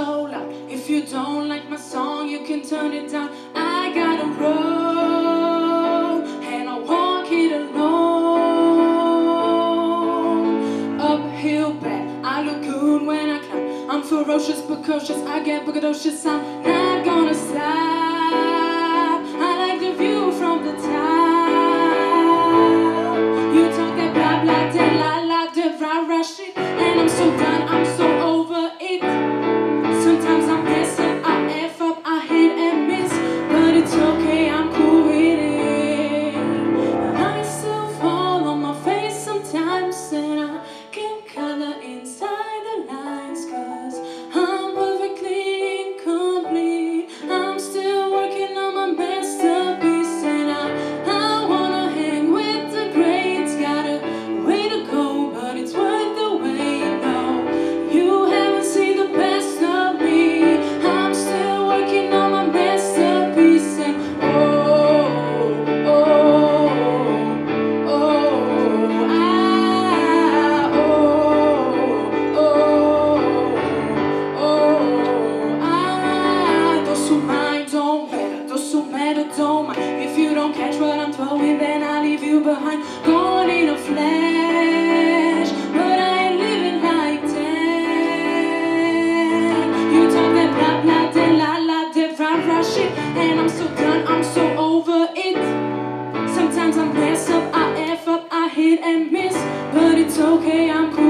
so loud. If you don't like my song, you can turn it down. I got a road, and I walk it alone. Uphill bad, I look good when I climb. I'm ferocious, precocious, I get braggadocious. I'm not gonna stop. I like the view from the top. You talk that blah blah, that la la, that rah rah shit, and I'm so done, I'm so over it. Sometimes I mess up, I F up, I hit and miss, but it's okay, I'm cool with it. I still fall on my face sometimes, and I get color inside the lines, 'cause I'm perfectly incomplete. I'm still working on my masterpiece, and I wanna hang with the greats. Got a way to go, but it's worth the wait. No, you haven't seen the best of me. I'm still working on my masterpiece, and oh, oh, oh, those who mind don't matter, those who matter don't mind. If you don't catch what I'm throwing, then I'll leave you behind. Going in a flash, but I ain't living like that. You talk that blah blah, that la la, that rah rah shit, and I'm so done, I'm so over it. Sometimes I mess up, I F up, I hit and miss, but it's okay, I'm cool